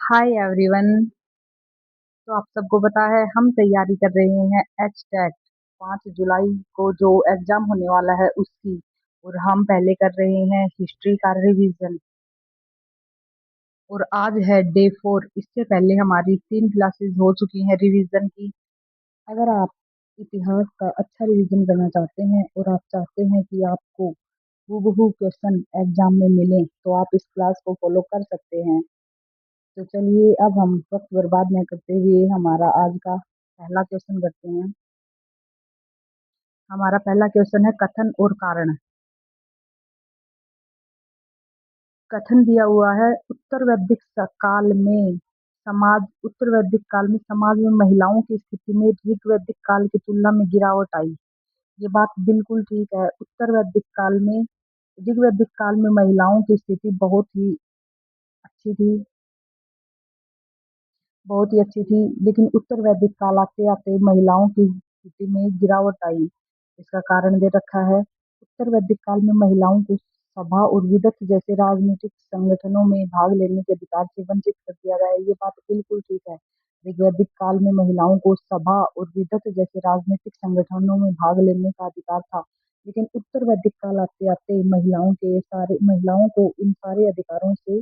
Hi everyone. तो आप सबको पता है हम तैयारी कर रहे हैं एच टेट 5 जुलाई को जो एग्जाम होने वाला है उसकी। और हम पहले कर रहे हैं हिस्ट्री का रिवीजन। और आज है डे 4। इससे पहले हमारी 3 क्लासेस हो चुकी हैं रिवीजन की। अगर आप इतिहास का अच्छा रिवीजन करना चाहते हैं और आप चाहते हैं कि आपको हूबहू क्वेश्चन एग्जाम में मिले तो आप इस क्लास को फॉलो कर सकते हैं। तो चलिए अब हम वक्त बर्बाद न करते हुए हमारा आज का पहला क्वेश्चन करते हैं। हमारा पहला क्वेश्चन है कथन और कारण। कथन दिया हुआ है उत्तर वैदिक काल में समाज में महिलाओं की स्थिति में ऋग वैदिक काल की तुलना में गिरावट आई। ये बात बिल्कुल ठीक है। उत्तर वैदिक काल में ऋग वैदिक काल में महिलाओं की स्थिति अच्छी थी बहुत ही अच्छी थी। लेकिन उत्तर वैदिक काल आते आते महिलाओं की स्थिति में गिरावट आई। इसका कारण दे रखा है उत्तर वैदिक काल में महिलाओं को सभा और विदत जैसे राजनीतिक संगठनों में भाग लेने के अधिकार से वंचित कर दिया गया है। ये बात बिल्कुल ठीक है। ऋग्वैदिक काल में महिलाओं को सभा और विदत जैसे राजनीतिक संगठनों में भाग लेने का अधिकार था। लेकिन उत्तर वैदिक काल आते आते महिलाओं को इन सारे अधिकारों से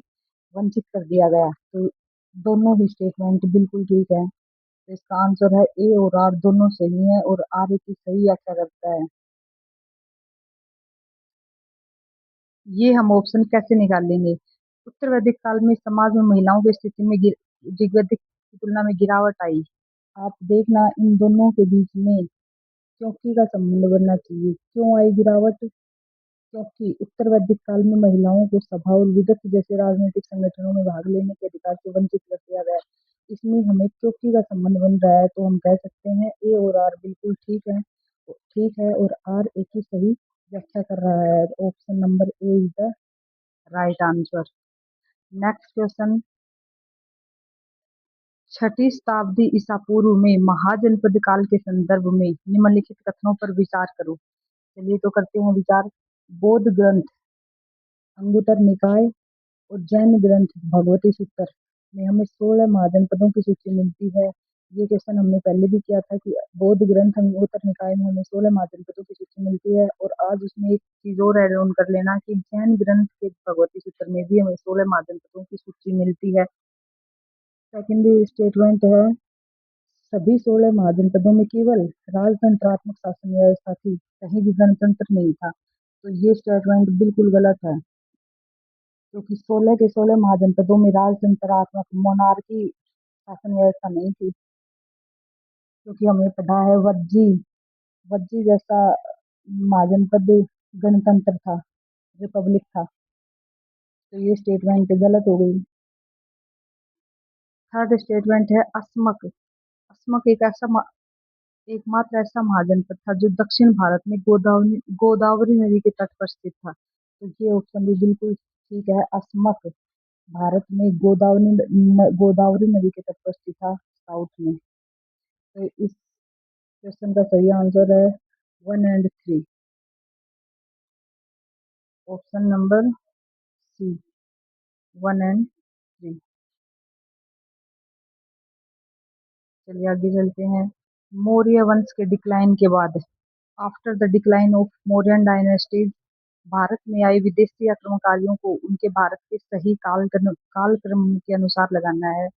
वंचित कर दिया गया। तो दोनों ही स्टेटमेंट बिल्कुल ठीक है। तो इसका आंसर है ए और आर दोनों सही है और आर की सही व्याख्या करता है। ये हम ऑप्शन कैसे निकालेंगे? उत्तर वैदिक काल में समाज में महिलाओं की स्थिति में ऋग्वैदिक की तुलना में गिरावट आई। आप देखना इन दोनों के बीच में क्योंकि का संबंध बनना चाहिए। क्यों आई गिरावट? क्योंकि उत्तर वैदिक काल में महिलाओं को सभा और विदत जैसे राजनीतिक संगठनों में भाग लेने के अधिकार से वंचित कर दिया गया। इसमें हमें क्योंकि का संबंध बन रहा है तो हम कह सकते हैं ए और आर बिल्कुल ठीक है और आर एक ही सही व्याख्या कर रहा है। Option number A is the right answer. Next question. 6ठी शताब्दी ईसा पूर्व में महाजनपद काल के संदर्भ में निम्नलिखित कथनों पर विचार करो। चलिए तो करते हैं विचार। बौद्ध ग्रंथ अंगुत्तर निकाय और जैन ग्रंथ भगवती सूत्र में हमें 16 महाजनपदों की सूची मिलती है। ये क्वेश्चन हमने पहले भी किया था कि बौद्ध ग्रंथ अंगुत्तर निकाय में हमें 16 महाजनपदों की सूची मिलती है। और आज उसमें एक चीज और ऐड ऑन कर लेना कि जैन ग्रंथ के भगवती सूत्र में भी हमें 16 महाजनपदों की सूची मिलती है। सेकेंडरी स्टेटमेंट है सभी 16 महाजनपदों में केवल राजतंत्रात्मक शासन व्यवस्था थी, कहीं भी गणतंत्र नहीं था। तो ये स्टेटमेंट बिल्कुल गलत है क्योंकि 16 के 16 महाजनपदों में राजतंत्रात्मक मोनार्की शासन व्यवस्था नहीं थी। क्योंकि हमने पढ़ा है वज्जी वज्जी जैसा महाजनपद गणतंत्र था, रिपब्लिक था। तो ये स्टेटमेंट गलत हो गई। थर्ड स्टेटमेंट है अस्मक। अस्मक एकमात्र ऐसा महाजनपद था जो दक्षिण भारत में गोदावरी नदी के तट पर स्थित था। तो ये ऑप्शन भी बिल्कुल ठीक है। अस्मक भारत में गोदावरी नदी के तट पर स्थित था, साउथ में। तो इस क्वेश्चन का सही आंसर है 1 and 3। Option number C, 1 and 3। चलिए आगे चलते हैं। मौर्य वंश के डिक्लाइन के बाद, after the decline of Mauryan dynasties, Bharat में आए विदेशी आक्रमणकारियों को उनके भारत के सही कालक्रम के अनुसार लगाना है।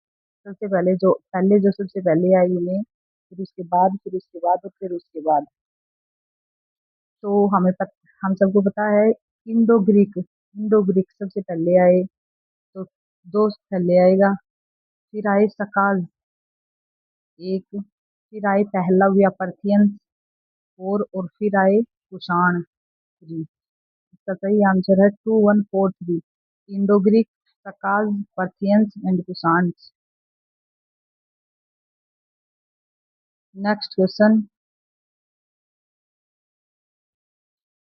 सबसे पहले आई उन्हें, फिर उसके बाद और फिर उसके बाद। तो हम सबको पता है इंडो ग्रीक सबसे पहले आए। तो दो पहले आएगा। फिर आए सकाज एक, फिर आए पहलव या पर्थियंस 4 और फिर आए कुषाण 3। इसका सही आंसर है 2143। Indo Greek, Sakas, Parthians and Kushan. Next question.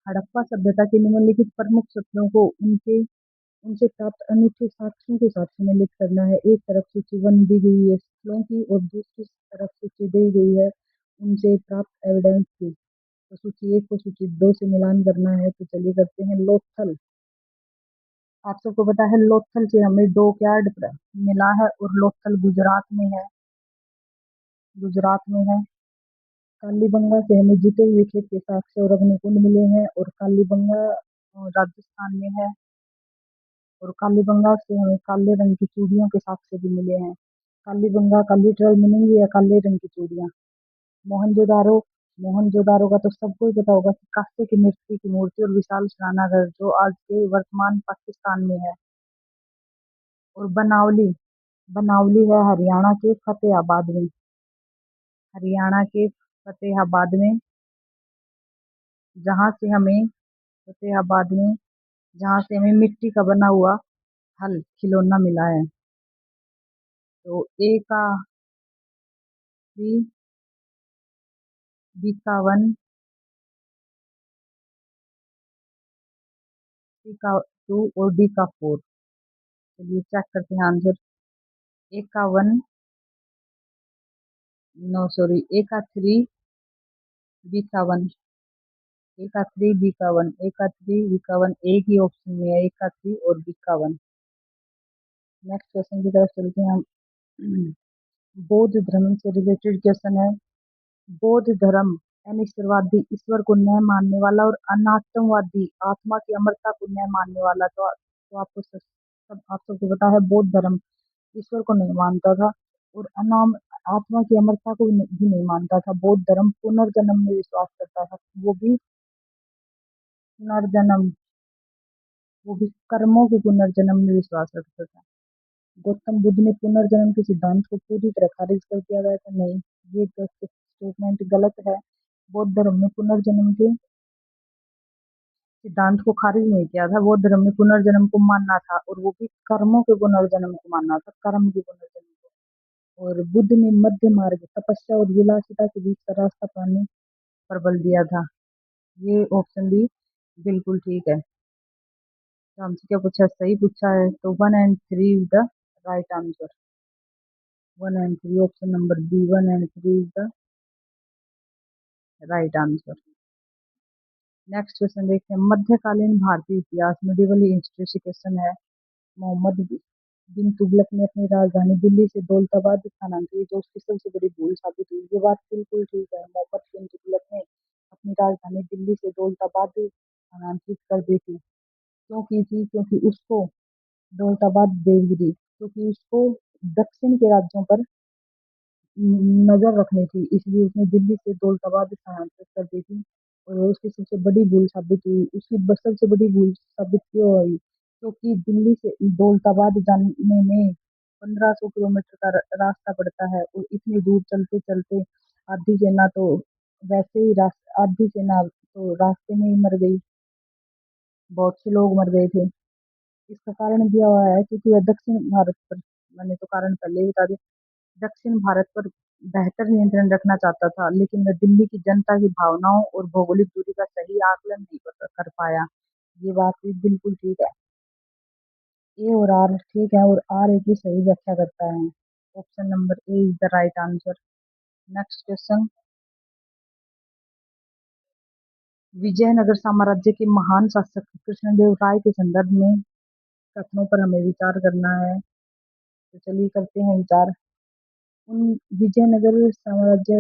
Harappa सभ्यता के निम्नलिखित प्रमुख सत्रों को उनके उनसे प्राप्त अनूठे साक्ष्यों के साथ सम्मिलित करना है। एक तरफ सूची 1 दी गई है सत्रों की और दूसरी तरफ सूची दी गई है उनसे प्राप्त एविडेंस की। तो सूची 1 को सूची 2 से मिलान करना है। तो चलिए करते हैं। लोथल आप सबको पता है लोथल से हमें डॉकयार्ड मिला है और लोथल गुजरात में है। कालीबंगा से हमें जीते हुए खेत के साक्ष्य और अग्निकुंड मिले हैं और कालीबंगा राजस्थान में है। और कालीबंगा से हमें काले रंग की चूड़ियों के साक्ष्य भी मिले हैं। कालीबंगा का लिटरल मीनिंग है काले रंग की चूड़ियां। मोहनजोदारो मोहनजोदारो का तो सबको ही पता होगा कि कांसे की मिट्टी की मूर्ति और विशाल स्नानागार जो आज के वर्तमान पाकिस्तान में है। और बनावली बनावली है हरियाणा के जहाँ से हमें फतेहाबाद में जहाँ से हमें मिट्टी का बना हुआ हल खिलौना मिला है। तो ए का 3, बी का 1, सी का 2 और डी का 4। चलिए चेक करते हैं आंसर। ए का 1, नो सॉरी, ए का 3, बी का 1, ए का 3, बी का 1, ए का 3, बी का 1, एक ही ऑप्शन में है ए का 3 और बी का 1। नेक्स्ट क्वेश्चन की तरफ चलते हैं हम। बौद्ध धर्म से रिलेटेड क्वेश्चन है। बौद्ध धर्म अनिश्वरवादी ईश्वर को न मानने वाला और अनात्मवादी आत्मा की अमरता को न मानने वाला। तो आप सबको पता है बौद्ध धर्म ईश्वर को नहीं मानता था और अनाम आत्मा की अमरता को भी नहीं मानता था। बौद्ध धर्म पुनर्जन्म में विश्वास करता था, पुनर्जन्म वो भी कर्मों के पुनर्जन्म में विश्वास रखता था। गौतम बुद्ध ने पुनर्जन्म के सिद्धांत को पूरी तरह खारिज कर दिया गया था। नहीं, ये स्टेटमेंट गलत है। बौद्ध धर्म में पुनर्जन्म के सिद्धांत को खारिज नहीं किया था। बौद्ध धर्म में पुनर्जन्म को मानना था और वो भी कर्मों के पुनर्जन्म को मानना था, कर्म के पुनर्जन्म को। और बुद्ध ने मध्य मार्ग तपस्या और विलासिता के बीच का रास्ता पाने पर बल दिया था। ये ऑप्शन भी बिल्कुल ठीक है। तो हमसे क्या पूछा, सही पूछा है। तो 1 and 3 is the right answer. 1 and 3, option number B 1 and 3 is the right answer. Next question देखते हैं। मध्यकालीन भारतीय इतिहास मेडिवल हिस्ट्री से क्वेश्चन है। मोहम्मद बिन तुगलक ने अपनी राजधानी दिल्ली से दौलताबाद स्थानांतरित जो उसकी सबसे बड़ी भूल साबित हुई। ये बात बिल्कुल ठीक है। मोहम्मद बिन तुगलक ने अपनी राजधानी दिल्ली से दौलताबाद स्थानांतरित कर दी थी। क्यों की थी? क्योंकि उसको दौलताबाद देवगिरी क्योंकि उसको दक्षिण के राज्यों पर नजर रखनी थी, इसलिए उसने दिल्ली से दौलताबाद स्थानांतरित कर दी थी। और वो उसकी सबसे बड़ी भूल साबित हुई। उसकी सबसे बड़ी भूल साबित क्यों हुई? क्योंकि दिल्ली से दौलताबाद जाने में 1500 किलोमीटर का रास्ता पड़ता है और इतनी दूर चलते चलते आधी सेना तो वैसे ही आधी सेना तो रास्ते में ही मर गई। बहुत से लोग मर गए थे। इसका कारण दिया हुआ है क्योंकि वह दक्षिण भारत पर, मैंने तो कारण पहले ही बता दिया, दक्षिण भारत पर बेहतर नियंत्रण रखना चाहता था, लेकिन वह दिल्ली की जनता की भावनाओं और भौगोलिक दूरी का सही आकलन नहीं कर पाया। ये बात भी बिल्कुल ठीक है। ए और आर ठीक है और आर ए की सही व्याख्या करता है। Option number A is the right answer. Next question. Vijayanagar साम्राज्य के महान शासक कृष्णदेव राय के संदर्भ में कथनों पर हमें विचार करना है। तो चलिए करते हैं विचार। उन विजयनगर साम्राज्य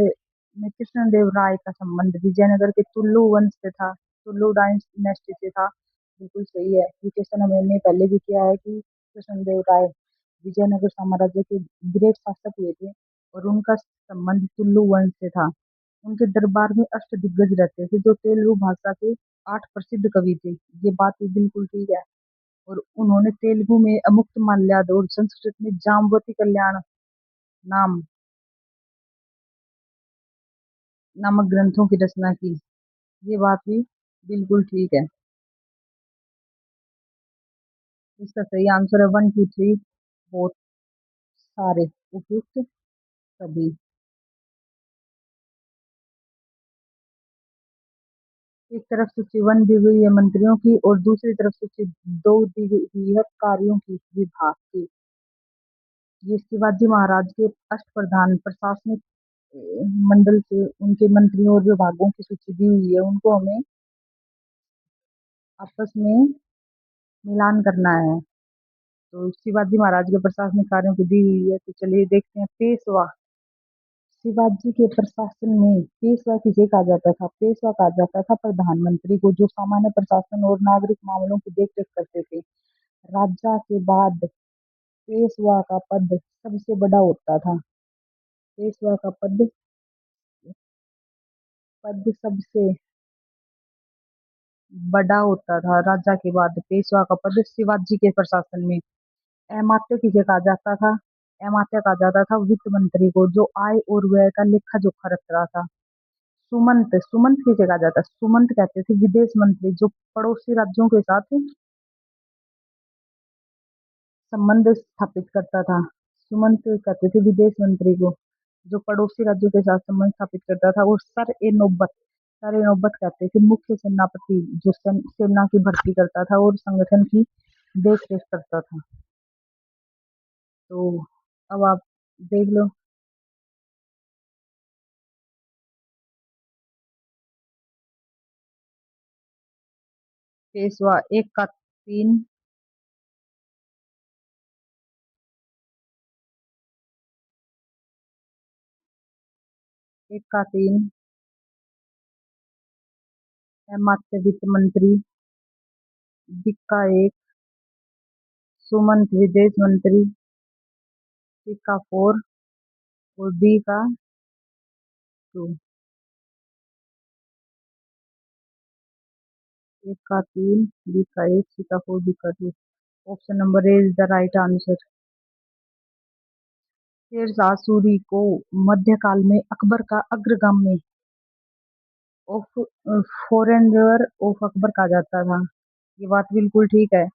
में कृष्णदेव राय का संबंध विजयनगर के तुल्लु वंश से था, तुल्लु डायनेस्टी से था। बिल्कुल सही है। ये क्वेश्चन हमने पहले भी किया है कि कृष्णदेव राय विजयनगर साम्राज्य के ग्रेट शासक हुए थे और उनका संबंध तुल्लु वंश से था। उनके दरबार में अष्टदिग्गज रहते थे जो तेलुगु भाषा के 8 प्रसिद्ध कवि थे। ये बात भी बिल्कुल ठीक है। और उन्होंने तेलुगु में अमुक्त माल्याद और संस्कृत में जाम्बवती कल्याण नाम नामक ग्रंथों की रचना की। ये बात भी बिल्कुल ठीक है। इसका सही आंसर है 1 2 3, बहुत सारे उपयुक्त सभी। एक तरफ सूची 1 दी हुई है मंत्रियों की और दूसरी तरफ सूची 2 दी हुई है कार्यों की विभाग की। ये शिवाजी महाराज के अष्टप्रधान प्रशासनिक मंडल से उनके मंत्रियों और विभागों की सूची दी हुई है। उनको हमें आपस में मिलान करना है। तो शिवाजी महाराज के प्रशासनिक कार्यों की दी हुई है, तो चलिए देखते हैं। पेशवा। शिवाजी के प्रशासन में पेशवा किसे कहा जाता था? पेशवा कहा जाता था प्रधानमंत्री को, जो सामान्य प्रशासन और नागरिक मामलों की देखरेख करते थे। राजा के बाद पेशवा का पद सबसे बड़ा होता था। पेशवा का पद पद सबसे बड़ा होता था राजा के बाद। पेशवा का पद शिवाजी के प्रशासन में। अमात्य किसे कहा जाता था? अमात्य कहा जाता था वित्त मंत्री को, जो आय और व्यय का लेखा जोखा रख रहा था। सुमंत। सुमंत किसे कहा जाता है? सुमंत कहते थे विदेश मंत्री, जो पड़ोसी राज्यों के साथ संबंध स्थापित करता था। सुमंत कहते थे विदेश मंत्री को, जो पड़ोसी राज्यों के साथ संबंध स्थापित करता था। और सर ए नौबत कहते थे मुख्य सेनापति, जो सेना की भर्ती करता था और संगठन की देख रेख करता था। तो अब आप देख लो। पेशवा। एक का तीन। एक का तीन अमात्य वित्त मंत्री। दिक्का एक। सुमंत विदेश मंत्री। सी का फोर। और डी का टू। एक का तीन, बी का एक, सी का फोर, डी का two. Option number A is the right answer. Sher Shah Suri को मध्यकाल में अकबर का अग्रगामी ऑफ फॉरेनर ऑफ अकबर कहा जाता था। ये बात बिल्कुल ठीक है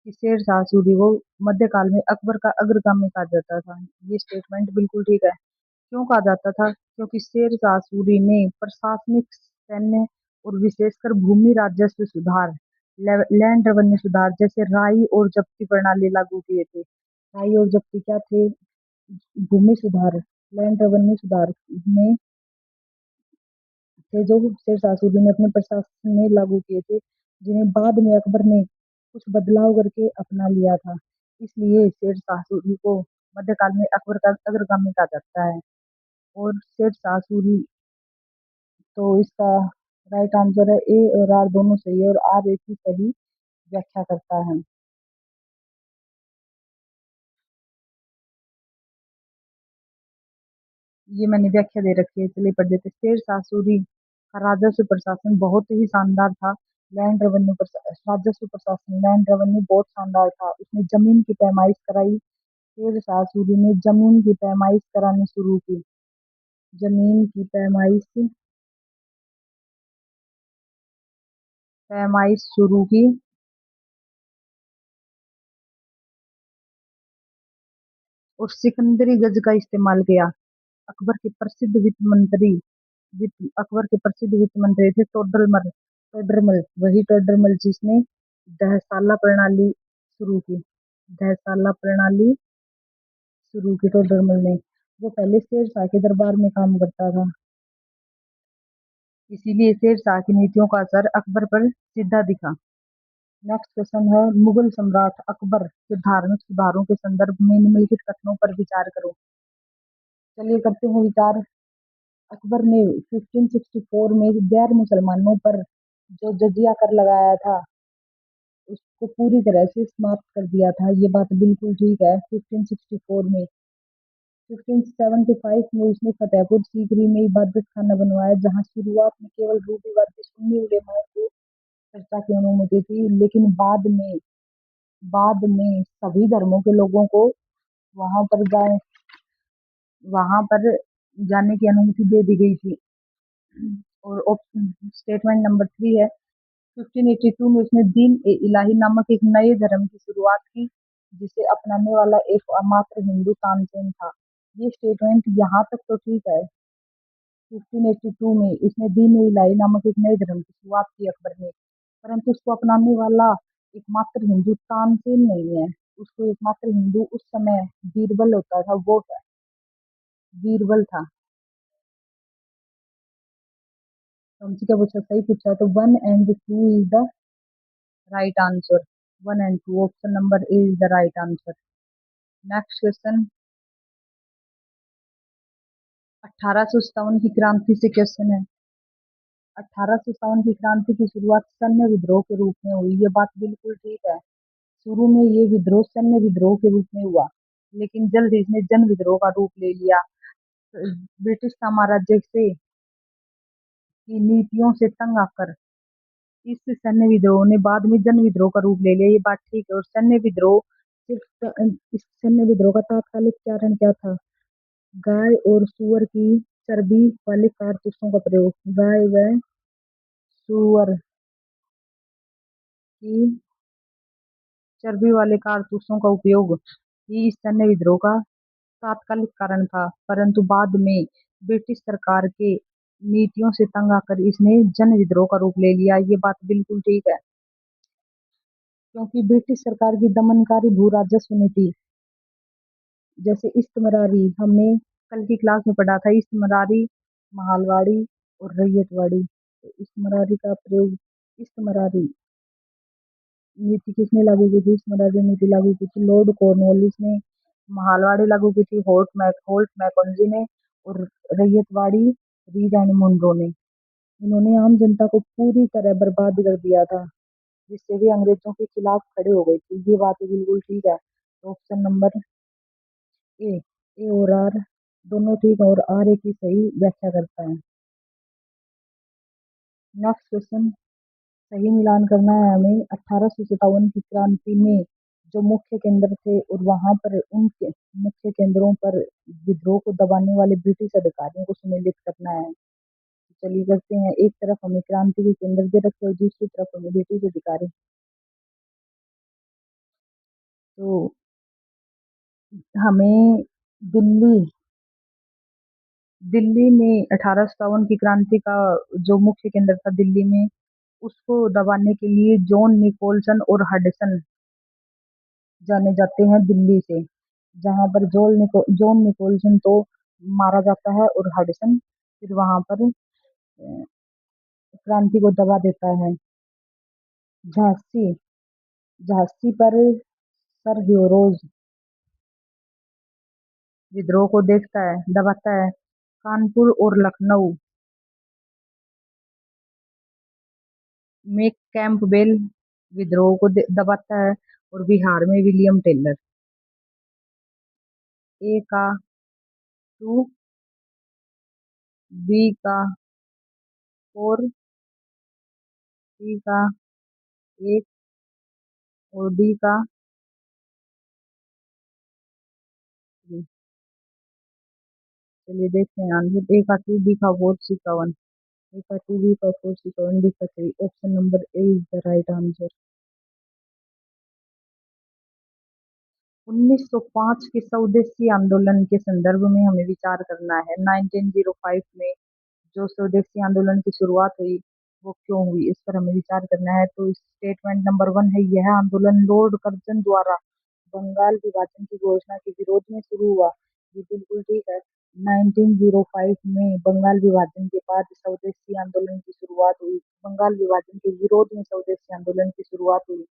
कि शेरशाह सूरी को मध्यकाल में अकबर का अग्रगामी कहा जाता था। ये स्टेटमेंट बिल्कुल ठीक है। क्यों कहा जाता था? क्योंकि शेरशाह सूरी ने प्रशासनिक, सैन्य और विशेषकर भूमि राजस्व सुधार, लैंड रेवेन्यू सुधार जैसे राई और जब्ती प्रणाली लागू किए थे। राई और जब्ती क्या थे? भूमि सुधार, लैंड रेवेन्यू सुधार में थे, जो शेरशाह सूरी ने अपने प्रशासन में लागू किए थे, जिन्हें बाद में अकबर ने कुछ बदलाव करके अपना लिया था। इसलिए शेरशाह सूरी को मध्यकाल में अकबर का अग्रगामी कहा जाता है। और शेरशाह सूरी, तो इसका राइट आंसर है ए और आर दोनों सही है, और आर एक ही सही व्याख्या करता है। ये मैंने व्याख्या दे रखी है, चलिए पढ़ देते। शेरशाह सूरी का राजस्व प्रशासन बहुत ही शानदार था। राजस्व प्रशासन, लैंड रेवेन्यू बहुत शानदार था। उसने जमीन की पैमाइश कराई। शेरशाह सूरी ने जमीन की पैमाइश करानी शुरू की। जमीन की पैमाइश पैमाइश शुरू की। और सिकंदरी गज का इस्तेमाल किया। अकबर के प्रसिद्ध वित्त मंत्री अकबर के प्रसिद्ध वित्त मंत्री थे टोडरमल। टोडरमल, वही टोडरमल जिसने दहसाला प्रणाली शुरू की। दहसाला प्रणाली शुरू की टोडरमल ने। वो पहले शेरशाह के दरबार में काम करता था, इसीलिए शेरशाह की नीतियों का असर अकबर पर सीधा दिखा। नेक्स्ट क्वेश्चन है, मुगल सम्राट अकबर के धार्मिक सुधारों के संदर्भ में निम्नलिखित कथनों पर विचार करो। चलिए करते हैं विचार। अकबर ने 1564 में गैर मुसलमानों पर जो जजिया कर लगाया था, उसको पूरी तरह से समाप्त कर दिया था। ये बात बिल्कुल ठीक है। 1564 में 1575 में उसने फतेहपुर सीकरी में इबादत खाना बनवाया, जहां शुरुआत में केवल रूढ़िवादी सुन्नी उलेमाओं को चर्चा की अनुमति थी, लेकिन बाद में सभी धर्मों के लोगों को वहां पर जाए वहां पर जाने की अनुमति दे दी गई थी। और ऑप्शन स्टेटमेंट नंबर थ्री है, 1582 में उसने दीन ए इलाही नामक एक नए धर्म की शुरुआत की, जिसे अपनाने वाला एक मात्र हिंदू तानसेन था। ये स्टेटमेंट यहाँ तक तो ठीक है। 1582 में उसने दीन ए इलाही नामक एक नए धर्म की शुरुआत की अकबर ने, परंतु उसको अपनाने वाला एकमात्र हिंदू तानसेन नहीं है। उसको एकमात्र हिंदू उस समय बीरबल होता था, वो था, बीरबल था। तो हमसे क्या पूछा? सही पूछा है, तो one and two is the right answer. 1 and 2. Option number A is the right answer. Next question. 1857 की क्रांति से क्वेश्चन है। 1857 की क्रांति की शुरुआत सैन्य विद्रोह के रूप में हुई, ये बात बिल्कुल ठीक है। शुरू में ये विद्रोह सैन्य विद्रोह के रूप में हुआ, लेकिन जल्द ही इसने जन विद्रोह का रूप ले लिया। ब्रिटिश साम्राज्य से की नीतियों से तंग आकर इस सैन्य विद्रोह ने बाद में जन विद्रोह का रूप ले लिया, ये बात ठीक है। और सैन्य विद्रोह इस सैन्य विद्रोह का तात्कालिक कारण क्या था? गाय और सूअर की चर्बी वाले कारतूसों का प्रयोग। गाय व सूअर की चर्बी वाले कारतूसों का उपयोग ही इस सैन्य विद्रोह का तात्कालिक कारण था, परंतु बाद में ब्रिटिश सरकार के नीतियों से तंग आकर इसने जन विद्रोह का रूप ले लिया, ये बात बिल्कुल ठीक है। क्योंकि ब्रिटिश सरकार की दमनकारी भू राजस्व नीति, जैसे इस्तेमरारी, हमने कल की क्लास में पढ़ा था, इस्तेमरारी, महालवाड़ी और रैयतवाड़ी। तो इस्तेमरारी का प्रयोग, इस्तेमरारी नीति किसने लागू की थी? इस्तेमरारी नीति लागू की थी लॉर्ड कॉर्नवालिस ने। महालवाड़ी लागू की थी होल्ट मैकेंजी ने। और रैयतवाड़ी रीड एंड मुनरो ने। इन्होंने आम जनता को पूरी तरह बर्बाद कर दिया था, जिससे वे अंग्रेजों के खिलाफ खड़े हो गए थे, ये बात बिल्कुल ठीक है। तो ऑप्शन नंबर ए, ए और आर दोनों ठीक है, और आर ए की सही व्याख्या करता है। Next question. सही मिलान करना है हमें। 1857 की क्रांति में जो मुख्य केंद्र थे और वहां पर उनके मुख्य केंद्रों पर विद्रोह को दबाने वाले ब्रिटिश अधिकारियों को सम्मिलित करना है। चलिए करते हैं। एक तरफ हमें क्रांति के केंद्र दे रखे और दूसरी तरफ हमें ब्रिटिश अधिकारी। तो हमें दिल्ली दिल्ली में 1857 की क्रांति का जो मुख्य केंद्र था दिल्ली में, उसको दबाने के लिए जॉन निकोलसन और हडसन जाने जाते हैं दिल्ली से, जहां पर जॉन निकोलसन तो मारा जाता है और हडसन फिर वहां पर क्रांति को दबा देता है। झांसी झांसी पर सर ह्यूरोज विद्रोह को देखता है, दबाता है। कानपुर और लखनऊ में कैंपबेल विद्रोह को दबाता है। और बिहार में विलियम टेलर। ए का 2, बी का 4, सी का 1 और डी का 3। चलिए देखते हैं आंसर। ए का 2, बी का 4, सी का 1। ए का 2, बी का 4, सी का 1, डी का 3। Option number A is the right answer. 1905 के स्वदेशी आंदोलन के संदर्भ में हमें विचार करना है। 1905 में जो स्वदेशी आंदोलन की शुरुआत हुई, वो क्यों हुई, इस पर हमें विचार करना है। तो स्टेटमेंट नंबर 1 है, यह आंदोलन लॉर्ड कर्जन द्वारा बंगाल विभाजन की घोषणा के विरोध में शुरू हुआ। ये बिल्कुल ठीक है। 1905 में बंगाल विभाजन के बाद स्वदेशी आंदोलन की शुरुआत हुई। बंगाल विभाजन के विरोध में स्वदेशी आंदोलन की शुरुआत हुई।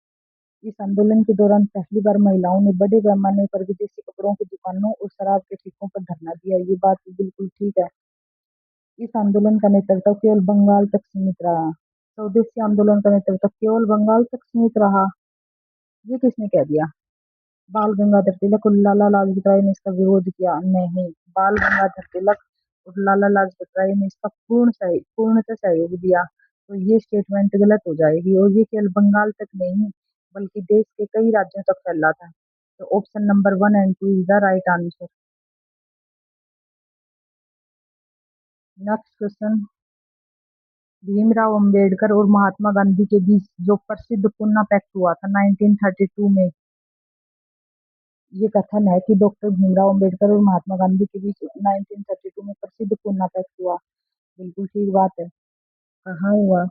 इस आंदोलन के दौरान पहली बार महिलाओं ने बड़े पैमाने पर विदेशी कपड़ों की दुकानों और शराब के ठेकों पर धरना दिया, ये बात बिल्कुल ठीक है। इस आंदोलन का नेतृत्व केवल बंगाल तक सीमित रहा। स्वदेशी आंदोलन का नेतृत्व केवल बंगाल तक सीमित रहा, ये किसने कह दिया? बाल गंगाधर तिलक और लाला लाजपत राय ने इसका विरोध किया? नहीं, बाल गंगाधर तिलक और लाला लाजपत राय ने इसका पूर्णतः सहयोग दिया। तो ये स्टेटमेंट गलत हो जाएगी। और ये केवल बंगाल तक नहीं, बल्कि देश के कई राज्यों तक फैला था। तो option number 1 and 2 is the right answer. Next question. Bhimrao Ambedkar और महात्मा गांधी के बीच जो प्रसिद्ध पुन्ना पैक्ट हुआ था 1932 में, ये कथन है कि डॉक्टर भीमराव अंबेडकर और महात्मा गांधी के बीच 1932 में प्रसिद्ध पुन्ना पैक्ट हुआ। बिल्कुल ठीक बात है। कहाँ हुआ?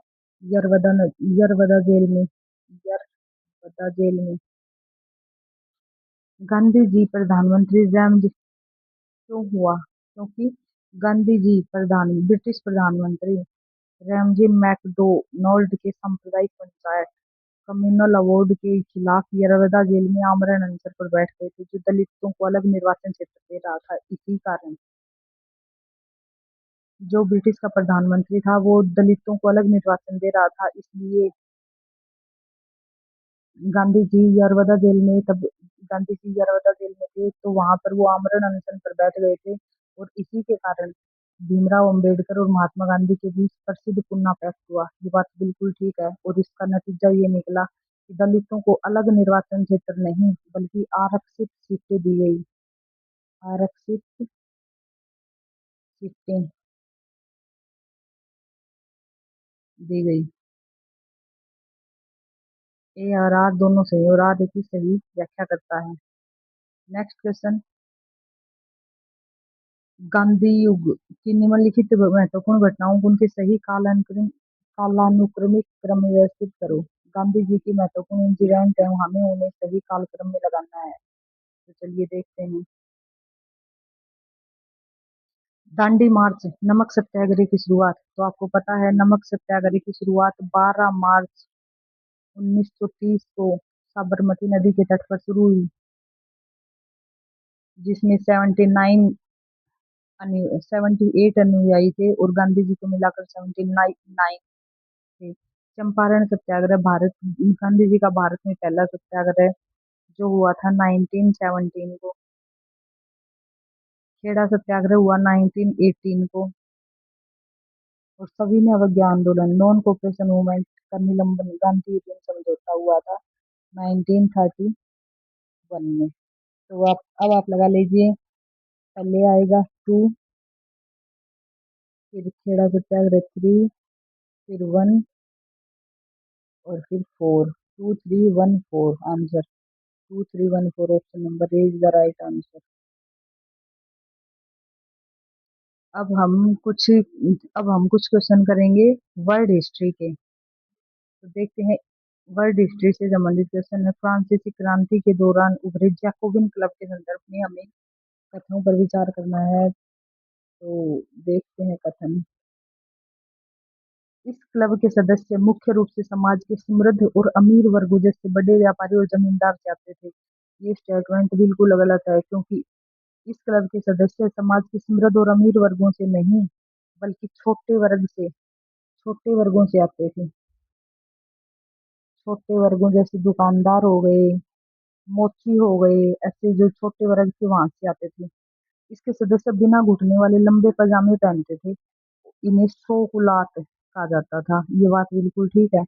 यरवदा जेल में। यरवदा जेल में। गांधी जी प्रधानमंत्री क्यों हुआ? क्योंकि गांधी जी ब्रिटिश प्रधानमंत्री रैमजे मैकडोनाल्ड के सांप्रदायिक पंचायत कम्युनल अवार्ड के खिलाफ यरवदा जेल में आमरण अनशन पर बैठ गए थे, जो दलितों को अलग निर्वाचन क्षेत्र दे रहा था। इसी कारण जो ब्रिटिश का प्रधानमंत्री था वो दलितों को अलग निर्वाचन दे रहा था, इसलिए गांधी जी यरवदा जेल में तब गांधी जी यरवदा जेल में थे, तो वहां पर वो आमरण अनशन पर बैठ गए थे। और इसी के कारण भीमराव अंबेडकर और महात्मा गांधी के बीच प्रसिद्ध पुन्ना पैक्ट हुआ। ये बात बिल्कुल ठीक है, और इसका नतीजा ये निकला कि दलितों को अलग निर्वाचन क्षेत्र नहीं बल्कि आरक्षित सीटें दी गई। आरक्षित सीटें दी गई। ए और आर दोनों सही, और आर की सही व्याख्या करता है। नेक्स्ट क्वेश्चन, गांधी युग की निम्नलिखित महत्वपूर्ण घटनाओं को उनके सही कालानुक्रमिक क्रम में व्यवस्थित करो। गांधी जी की महत्वपूर्ण इंसिडेंट है, हमें उन्हें सही कालक्रम में लगाना है। तो चलिए देखते हैं। दांडी मार्च, नमक सत्याग्रह की शुरुआत। तो आपको पता है नमक सत्याग्रह की शुरुआत 12 मार्च 1930 को साबरमती नदी के तट पर शुरू हुई, जिसमें 78 अनुयायी थे और गांधी जी को मिलाकर 79 थे। चंपारण सत्याग्रह भारत गांधी जी का भारत में पहला सत्याग्रह जो हुआ था 1917 को। खेड़ा सत्याग्रह हुआ 1918 को। और सविनय अवज्ञा आंदोलन, नॉन कोऑपरेशन मूवमेंट का निलंबन गांधी समझौता हुआ था 1931 में। तो अब आप लगा लीजिए, पहले आएगा 2, फिर खेड़ा सत्याग्रह 3, फिर 1 और फिर 4। 2314 answer. 2314 option number is the right answer. अब हम कुछ अब हम कुछ क्वेश्चन करेंगे वर्ल्ड हिस्ट्री के। तो देखते हैं, वर्ल्ड हिस्ट्री से संबंधित क्वेश्चन है। फ्रांसीसी क्रांति के दौरान उभरे जैकोबिन क्लब के संदर्भ में हमें कथनों पर विचार करना है। तो देखते हैं कथन। इस क्लब के सदस्य मुख्य रूप से समाज के समृद्ध और अमीर वर्गों जैसे बड़े व्यापारी और जमींदार से आते थे। ये स्टेटमेंट बिल्कुल गलत है, क्योंकि इस क्लब के सदस्य समाज के समृद्ध और अमीर वर्गों से नहीं बल्कि छोटे वर्गों से आते थे। छोटे वर्गों जैसे दुकानदार हो गए, मोची हो गए, ऐसे जो छोटे वर्ग थे वहां से आते थे। इसके सदस्य बिना घुटने वाले लंबे पजामे पहनते थे। इन्हें शोकुलात कहा जाता था। ये बात बिल्कुल ठीक है।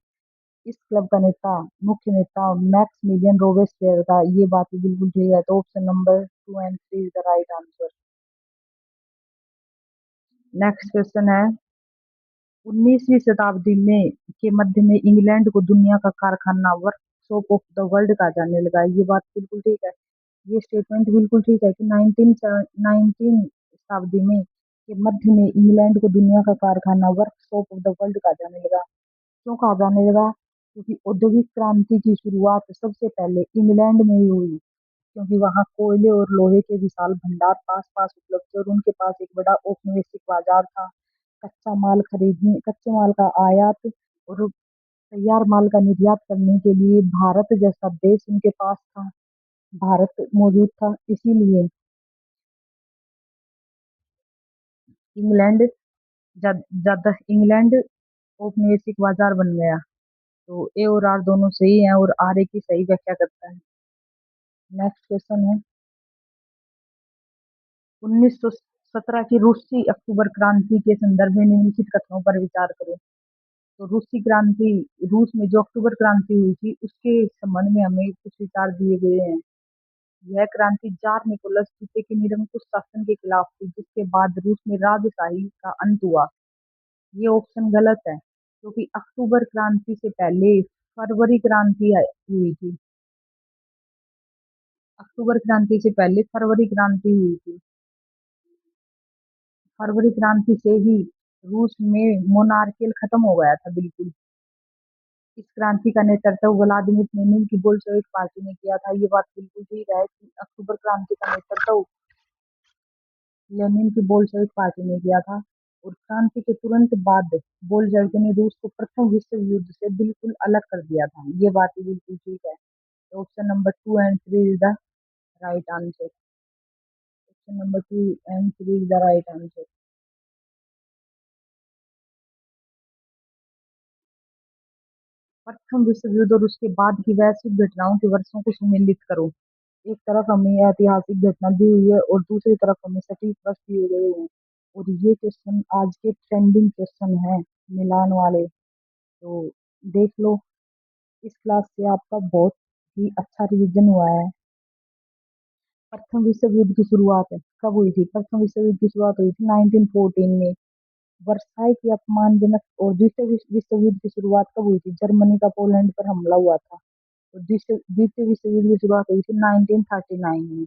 इस क्लब का मुख्य नेता मैक्सिमिलियन रोबेस्पियर था। ये बात भी बिल्कुल ठीक है। तो option number 2 and 3 is the right answer. Next question है, 19वीं शताब्दी में के मध्य में इंग्लैंड को दुनिया का कारखाना वर्कशॉप ऑफ द वर्ल्ड कहा जाने लगा। ये बात बिल्कुल ठीक है। ये स्टेटमेंट बिल्कुल ठीक है कि 19 शताब्दी में के मध्य में इंग्लैंड को दुनिया का कारखाना वर्कशॉप ऑफ द वर्ल्ड कहा जाने लगा। क्यों कहा जाने लगा? क्योंकि औद्योगिक क्रांति की शुरुआत सबसे पहले इंग्लैंड में ही हुई। क्योंकि वहां कोयले और लोहे के विशाल भंडार पास पास उपलब्ध थे और उनके पास एक बड़ा औपनिवेशिक बाजार था। कच्चे माल का आयात और तैयार माल का निर्यात करने के लिए भारत जैसा देश उनके पास था, भारत मौजूद था। इसीलिए इंग्लैंड ज्यादा इंग्लैंड औपनिवेशिक बाजार बन गया। तो ए और आर दोनों सही हैं, और आर ए की सही व्याख्या करता है। नेक्स्ट क्वेश्चन है, 1917 की रूसी अक्टूबर क्रांति के संदर्भ में निम्नलिखित कथनों पर विचार करो। तो रूसी क्रांति, रूस में जो अक्टूबर क्रांति हुई थी उसके संबंध में हमें कुछ विचार दिए गए हैं। यह क्रांति जार निकोलस द्वितीय के निरंकुश शासन के खिलाफ थी, जिसके बाद रूस में राजशाही का अंत हुआ। ये ऑप्शन गलत है, क्योंकि अक्टूबर क्रांति से पहले फरवरी क्रांति हुई थी। अक्टूबर क्रांति से पहले फरवरी क्रांति हुई थी। फरवरी क्रांति से ही रूस में मोनार्कियल खत्म हो गया था बिल्कुल। इस क्रांति का नेतृत्व व्लादिमीर लेनिन की बोल्शेविक पार्टी ने किया था। ये बात बिल्कुल ठीक है कि अक्टूबर क्रांति का नेतृत्व लेनिन की बोल्शेविक पार्टी ने किया था। और क्रांति के तुरंत बाद बोल्शेविकों ने रूस को प्रथम विश्व युद्ध से बिल्कुल अलग कर दिया था। ये बात भी बिल्कुल ठीक है। तो option number 2 and 3 is the right answer. Option number 2 and 3 is the right answer. प्रथम विश्व युद्ध और उसके बाद की वैश्विक घटनाओं के वर्षों को सम्मिलित करो। एक तरफ हमें ऐतिहासिक घटना दी हुई है और दूसरी तरफ हमें सटीक वर्ष दिए गए हैं। और ये क्वेश्चन आज के ट्रेंडिंग क्वेश्चन है, मिलान वाले। तो देख लो, इस क्लास से आपका बहुत ही अच्छा रिवीजन हुआ है। प्रथम विश्व युद्ध की शुरुआत कब हुई थी? प्रथम विश्व युद्ध की शुरुआत हुई थी 1914 में। वर्साई की अपमानजनक और द्वितीय विश्व युद्ध की शुरुआत कब हुई थी? जर्मनी का पोलैंड पर हमला हुआ था। तो द्वितीय विश्व युद्ध की शुरुआत हुई थी 1939 में।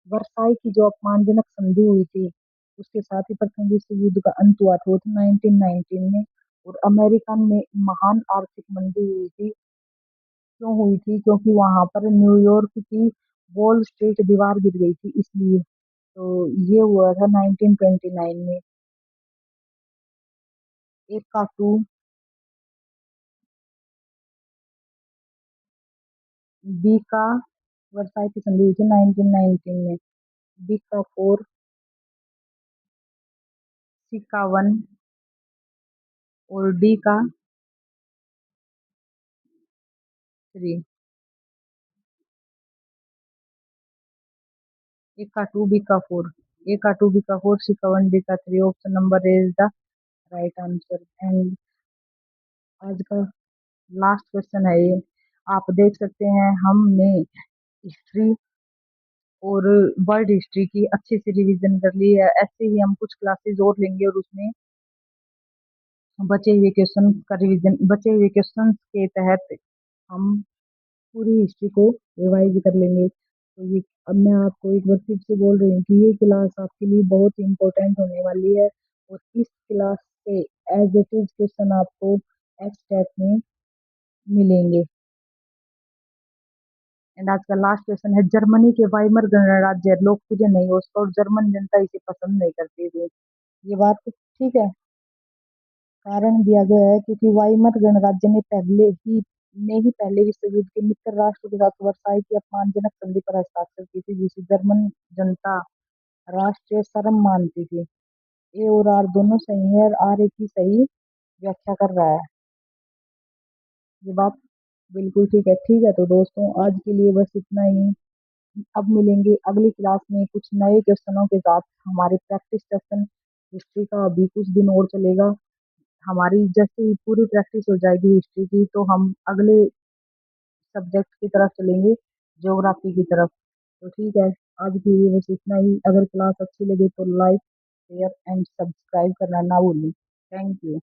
वर्साई की जो अपमानजनक संधि हुई थी, उसके साथ ही प्रथम विश्व युद्ध का अंत हुआ था, वो था 1919 में। और अमेरिका में महान आर्थिक मंदी हुई थी। क्यों हुई थी? क्योंकि वहां पर न्यूयॉर्क की वॉल स्ट्रीट दीवार गिर गई थी, इसलिए। तो ये हुआ था 1929 में। एक का टू, बी का वर्साई की संधि हुई थी 1919 में। बी का 4, सी का 1 और डी का 3। ए का 2, बी का 4। ए का 2, बी का 4, सी का 1, डी का 3। Option number is the right answer. And आज का लास्ट क्वेश्चन है ये। आप देख सकते हैं हमने हिस्ट्री और वर्ल्ड हिस्ट्री की अच्छे से रिवीजन कर ली है। ऐसे ही हम कुछ क्लासेस और लेंगे और उसमें बचे हुए क्वेश्चन के तहत हम पूरी हिस्ट्री को रिवाइज कर लेंगे। तो ये अब मैं आपको एक बार फिर से बोल रही हूँ कि ये क्लास आपके लिए बहुत इंपॉर्टेंट होने वाली है। और इस क्लास से एज इट इज क्वेश्चन आपको एक्सटेट में मिलेंगे। एंड आज का लास्ट क्वेश्चन है, जर्मनी के वाइमर गणराज्य लोकप्रिय नहीं हो उसका और जर्मन जनता इसे पसंद नहीं करती थी। ये बात ठीक है। कारण दिया गया है क्योंकि वाइमर गणराज्य ने ही पहले विश्व युद्ध के मित्र राष्ट्र के साथ वर्साई की अपमानजनक संधि पर हस्ताक्षर की थी, जिसे जर्मन जनता राष्ट्रीय शर्म मानती थी। ए और आर दोनों सही है और आर एक ही सही व्याख्या कर रहा है। ये बात बिल्कुल ठीक है। तो दोस्तों, आज के लिए बस इतना ही। अब मिलेंगे अगली क्लास में कुछ नए क्वेश्चनों के साथ। हमारे प्रैक्टिस सेशन हिस्ट्री का अभी कुछ दिन और चलेगा। हमारी जैसे ही पूरी प्रैक्टिस हो जाएगी हिस्ट्री की, तो हम अगले सब्जेक्ट की तरफ चलेंगे, ज्योग्राफी की तरफ। तो ठीक है, आज के लिए बस इतना ही। अगर क्लास अच्छी लगे तो लाइक शेयर एंड सब्सक्राइब करना ना भूलें। Thank you.